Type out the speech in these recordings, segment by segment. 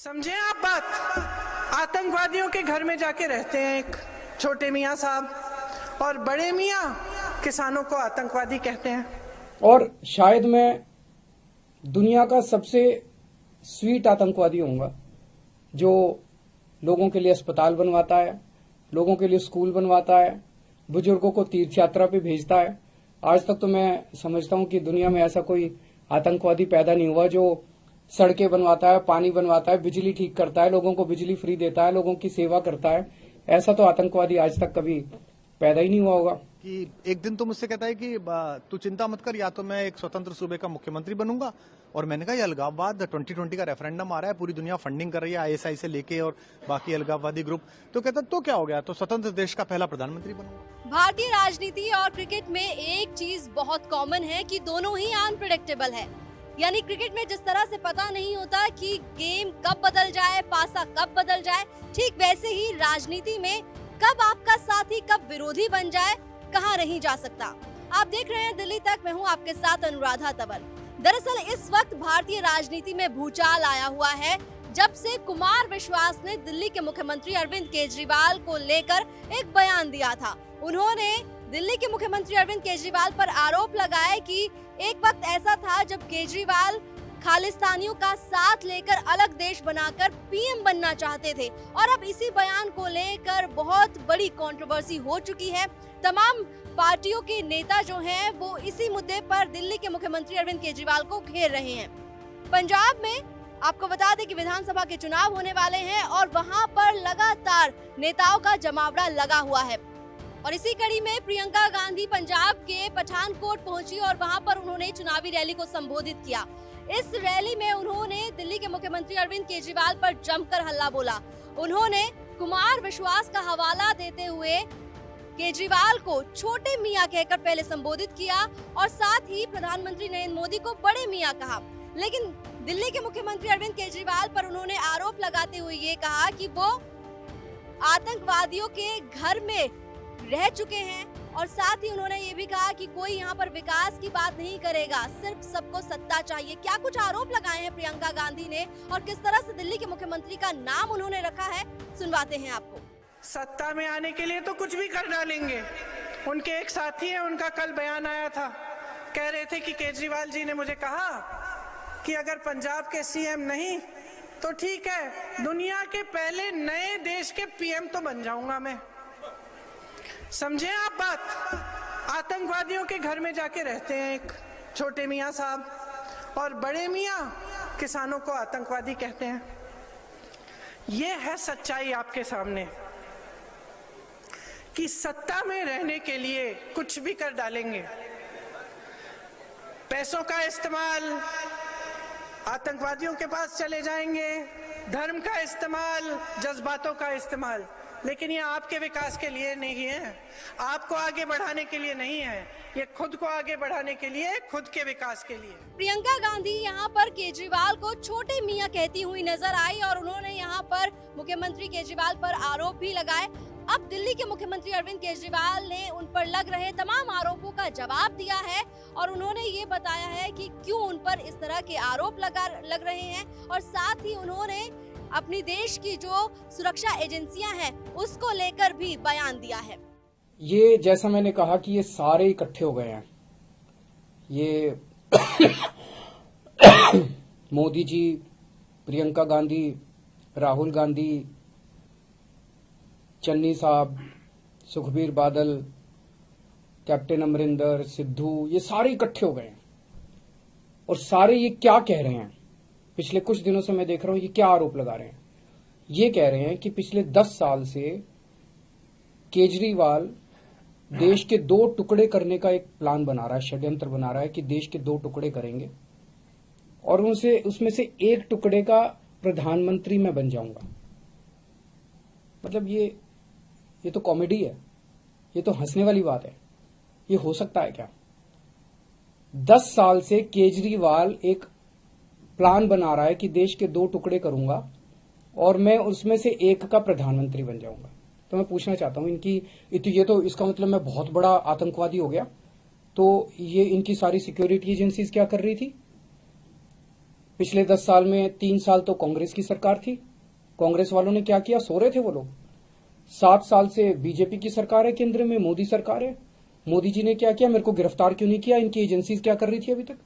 समझे आप बात। आतंकवादियों के घर में जाके रहते हैं एक छोटे मियाँ साहब, और बड़े मियाँ किसानों को आतंकवादी कहते हैं। और शायद मैं दुनिया का सबसे स्वीट आतंकवादी होऊंगा जो लोगों के लिए अस्पताल बनवाता है, लोगों के लिए स्कूल बनवाता है, बुजुर्गों को तीर्थ यात्रा पे भेजता है। आज तक तो मैं समझता हूं कि दुनिया में ऐसा कोई आतंकवादी पैदा नहीं हुआ जो सड़कें बनवाता है, पानी बनवाता है, बिजली ठीक करता है, लोगों को बिजली फ्री देता है, लोगों की सेवा करता है। ऐसा तो आतंकवादी आज तक कभी पैदा ही नहीं हुआ होगा। कि एक दिन तो मुझसे कहता है कि तू चिंता मत कर, या तो मैं एक स्वतंत्र सूबे का मुख्यमंत्री बनूंगा। और मैंने कहा ये अलगाववाद 2020 का रेफरेंडम आ रहा है, पूरी दुनिया फंडिंग कर रही है आईएसआई से लेके और बाकी अलगाववादी ग्रुप। तो कहता तो क्या हो गया, तो स्वतंत्र देश का पहला प्रधानमंत्री बनूंगा। भारतीय राजनीति और क्रिकेट में एक चीज बहुत कॉमन है कि दोनों ही अनप्रेडिक्टेबल है। यानी क्रिकेट में जिस तरह से पता नहीं होता कि गेम कब बदल जाए, पासा कब बदल जाए, ठीक वैसे ही राजनीति में कब आपका साथी कब विरोधी बन जाए कहाँ नहीं जा सकता। आप देख रहे हैं दिल्ली तक, मैं हूँ आपके साथ अनुराधा तंवर। दरअसल इस वक्त भारतीय राजनीति में भूचाल आया हुआ है जब से कुमार विश्वास ने दिल्ली के मुख्यमंत्री अरविंद केजरीवाल को लेकर एक बयान दिया था। उन्होंने दिल्ली के मुख्यमंत्री अरविंद केजरीवाल पर आरोप लगाया कि एक वक्त ऐसा था जब केजरीवाल खालिस्तानियों का साथ लेकर अलग देश बनाकर पीएम बनना चाहते थे, और अब इसी बयान को लेकर बहुत बड़ी कंट्रोवर्सी हो चुकी है। तमाम पार्टियों के नेता जो हैं वो इसी मुद्दे पर दिल्ली के मुख्यमंत्री अरविंद केजरीवाल को घेर रहे हैं। पंजाब में आपको बता दें कि विधानसभा के चुनाव होने वाले हैं और वहां पर लगातार नेताओं का जमावड़ा लगा हुआ है। और इसी कड़ी में प्रियंका गांधी पंजाब के पठानकोट पहुंची और वहां पर उन्होंने चुनावी रैली को संबोधित किया। इस रैली में उन्होंने दिल्ली के मुख्यमंत्री अरविंद केजरीवाल पर जमकर हल्ला बोला। उन्होंने कुमार विश्वास का हवाला देते हुए केजरीवाल को छोटे मियां कहकर पहले संबोधित किया और साथ ही प्रधानमंत्री नरेंद्र मोदी को बड़े मियां कहा। लेकिन दिल्ली के मुख्यमंत्री अरविंद केजरीवाल पर उन्होंने आरोप लगाते हुए ये कहा कि वो आतंकवादियों के घर में रह चुके हैं, और साथ ही उन्होंने ये भी कहा कि कोई यहाँ पर विकास की बात नहीं करेगा, सिर्फ सबको सत्ता चाहिए। क्या कुछ आरोप लगाए हैं प्रियंका गांधी ने और किस तरह से दिल्ली के मुख्यमंत्री का नाम उन्होंने रखा है, सुनवाते हैं आपको। सत्ता में आने के लिए तो कुछ भी कर डालेंगे। उनके एक साथी हैं, उनका कल बयान आया था, कह रहे थे कि केजरीवाल जी ने मुझे कहा कि अगर पंजाब के सीएम नहीं तो ठीक है, दुनिया के पहले नए देश के पीएम तो बन जाऊंगा मैं। समझे आप बात। आतंकवादियों के घर में जाके रहते हैं एक छोटे मियाँ साहब, और बड़े मियाँ किसानों को आतंकवादी कहते हैं। ये है सच्चाई आपके सामने कि सत्ता में रहने के लिए कुछ भी कर डालेंगे। पैसों का इस्तेमाल, आतंकवादियों के पास चले जाएंगे, धर्म का इस्तेमाल, जज्बातों का इस्तेमाल। लेकिन ये आपके विकास के लिए नहीं है, आपको आगे बढ़ाने के लिए नहीं है, ये खुद को आगे बढ़ाने के लिए, खुद के विकास के लिए। प्रियंका गांधी यहाँ पर केजरीवाल को छोटे मियाँ कहती हुई नजर आई और उन्होंने यहाँ पर मुख्यमंत्री केजरीवाल पर आरोप भी लगाए। अब दिल्ली के मुख्यमंत्री अरविंद केजरीवाल ने उन पर लग रहे तमाम आरोपों का जवाब दिया है और उन्होंने ये बताया है कि क्यों उन पर इस तरह के आरोप लग रहे हैं, और साथ ही उन्होंने अपनी देश की जो सुरक्षा एजेंसियां हैं उसको लेकर भी बयान दिया है। ये जैसा मैंने कहा कि ये सारे इकट्ठे हो गए हैं। ये मोदी जी, प्रियंका गांधी, राहुल गांधी, चन्नी साहब, सुखबीर बादल, कैप्टन अमरिंदर, सिद्धू, ये सारे इकट्ठे हो गए हैं। और सारे ये क्या कह रहे हैं, पिछले कुछ दिनों से मैं देख रहा हूं ये क्या आरोप लगा रहे हैं। ये कह रहे हैं कि पिछले 10 साल से केजरीवाल देश के 2 टुकड़े करने का एक प्लान बना रहा है, षड्यंत्र बना रहा है कि देश के 2 टुकड़े करेंगे और उसमें से एक टुकड़े का प्रधानमंत्री मैं बन जाऊंगा। मतलब ये तो कॉमेडी है, ये तो हंसने वाली बात है। ये हो सकता है क्या? 10 साल से केजरीवाल एक प्लान बना रहा है कि देश के 2 टुकड़े करूंगा और मैं उसमें से एक का प्रधानमंत्री बन जाऊंगा। तो मैं पूछना चाहता हूं ये तो इसका मतलब मैं बहुत बड़ा आतंकवादी हो गया। तो ये इनकी सारी सिक्योरिटी एजेंसीज क्या कर रही थी? पिछले 10 साल में 3 साल तो कांग्रेस की सरकार थी। कांग्रेस वालों ने क्या किया? सो रहे थे वो लोग। 7 साल से बीजेपी की सरकार है, केंद्र में मोदी सरकार है। मोदी जी ने क्या किया? मेरे को गिरफ्तार क्यों नहीं किया? इनकी एजेंसीज क्या कर रही थी अभी तक?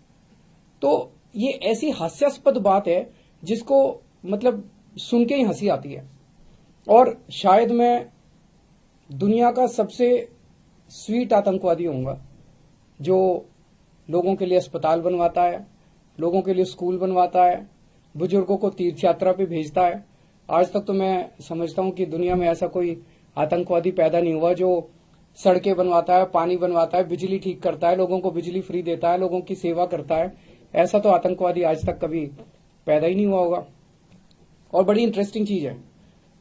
तो ये ऐसी हास्यास्पद बात है जिसको मतलब सुन के ही हंसी आती है। और शायद मैं दुनिया का सबसे स्वीट आतंकवादी होऊंगा जो लोगों के लिए अस्पताल बनवाता है, लोगों के लिए स्कूल बनवाता है, बुजुर्गों को तीर्थ यात्रा पे भेजता है। आज तक तो मैं समझता हूं कि दुनिया में ऐसा कोई आतंकवादी पैदा नहीं हुआ जो सड़कें बनवाता है, पानी बनवाता है, बिजली ठीक करता है, लोगों को बिजली फ्री देता है, लोगों की सेवा करता है। ऐसा तो आतंकवादी आज तक कभी पैदा ही नहीं हुआ होगा। और बड़ी इंटरेस्टिंग चीज है,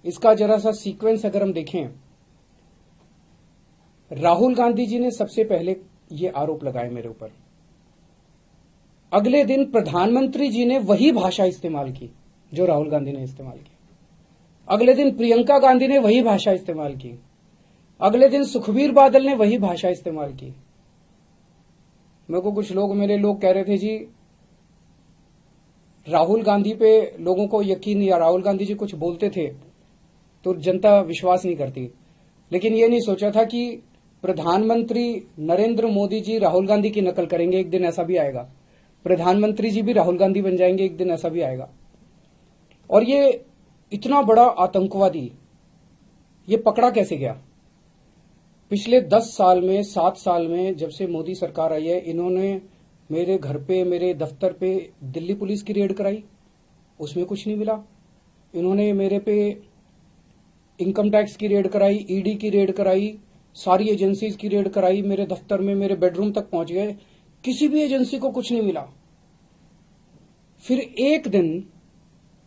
इसका जरा सा सीक्वेंस अगर हम देखें, राहुल गांधी जी ने सबसे पहले ये आरोप लगाए मेरे ऊपर। अगले दिन प्रधानमंत्री जी ने वही भाषा इस्तेमाल की जो राहुल गांधी ने इस्तेमाल की। अगले दिन प्रियंका गांधी ने वही भाषा इस्तेमाल की। अगले दिन सुखबीर बादल ने वही भाषा इस्तेमाल की। मेरे को कुछ लोग, मेरे लोग कह रहे थे जी राहुल गांधी पे लोगों को यकीन नहीं, या राहुल गांधी जी कुछ बोलते थे तो जनता विश्वास नहीं करती। लेकिन ये नहीं सोचा था कि प्रधानमंत्री नरेंद्र मोदी जी राहुल गांधी की नकल करेंगे, एक दिन ऐसा भी आएगा। प्रधानमंत्री जी भी राहुल गांधी बन जाएंगे, एक दिन ऐसा भी आएगा। और ये इतना बड़ा आतंकवादी ये पकड़ा कैसे गया? पिछले 10 साल में, 7 साल में, जब से मोदी सरकार आई है, इन्होंने मेरे घर पे, मेरे दफ्तर पे दिल्ली पुलिस की रेड कराई, उसमें कुछ नहीं मिला। इन्होंने मेरे पे इनकम टैक्स की रेड कराई, ईडी की रेड कराई, सारी एजेंसीज की रेड कराई, मेरे दफ्तर में, मेरे बेडरूम तक पहुंच गए, किसी भी एजेंसी को कुछ नहीं मिला। फिर एक दिन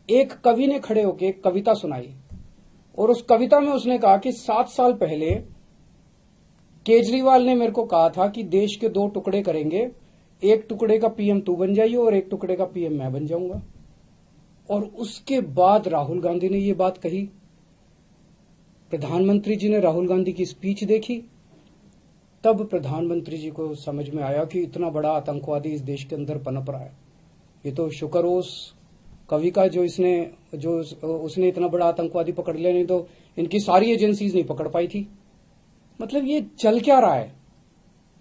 एक कवि ने खड़े होकर एक कविता सुनाई और उस कविता में उसने कहा कि 7 साल पहले केजरीवाल ने मेरे को कहा था कि देश के 2 टुकड़े करेंगे, एक टुकड़े का पीएम तू बन जाइए और एक टुकड़े का पीएम मैं बन जाऊंगा। और उसके बाद राहुल गांधी ने ये बात कही। प्रधानमंत्री जी ने राहुल गांधी की स्पीच देखी, तब प्रधानमंत्री जी को समझ में आया कि इतना बड़ा आतंकवादी इस देश के अंदर पनप रहा है। ये तो शुक्र हो उस कवि का जो उसने इतना बड़ा आतंकवादी पकड़ लिया, नहीं तो इनकी सारी एजेंसीज नहीं पकड़ पाई थी। मतलब ये चल क्या रहा है?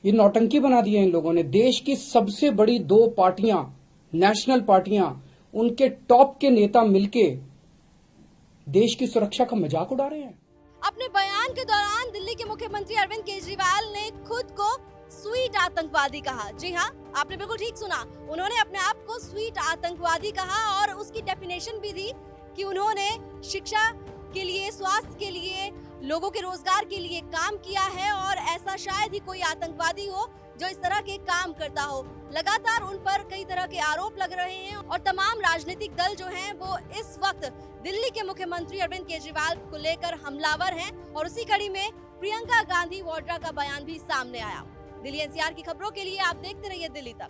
ये नौटंकी बना दी है इन लोगों ने। देश की सबसे बड़ी 2 पार्टियां, नेशनल पार्टियां, उनके टॉप के नेता मिलके देश की सुरक्षा का मजाक उड़ा रहे हैं। अपने बयान के दौरान दिल्ली के मुख्यमंत्री अरविंद केजरीवाल ने खुद को स्वीट आतंकवादी कहा। जी हाँ, आपने बिल्कुल ठीक सुना, उन्होंने अपने आप को स्वीट आतंकवादी कहा और उसकी डेफिनेशन भी दी कि उन्होंने शिक्षा के लिए, स्वास्थ्य के लिए, लोगों के रोजगार के लिए काम किया है और ऐसा शायद ही कोई आतंकवादी हो जो इस तरह के काम करता हो। लगातार उन पर कई तरह के आरोप लग रहे हैं और तमाम राजनीतिक दल जो हैं वो इस वक्त दिल्ली के मुख्यमंत्री अरविंद केजरीवाल को लेकर हमलावर हैं और उसी कड़ी में प्रियंका गांधी वाड्रा का बयान भी सामने आया। दिल्ली एनसीआर की खबरों के लिए आप देखते रहिए दिल्ली तक।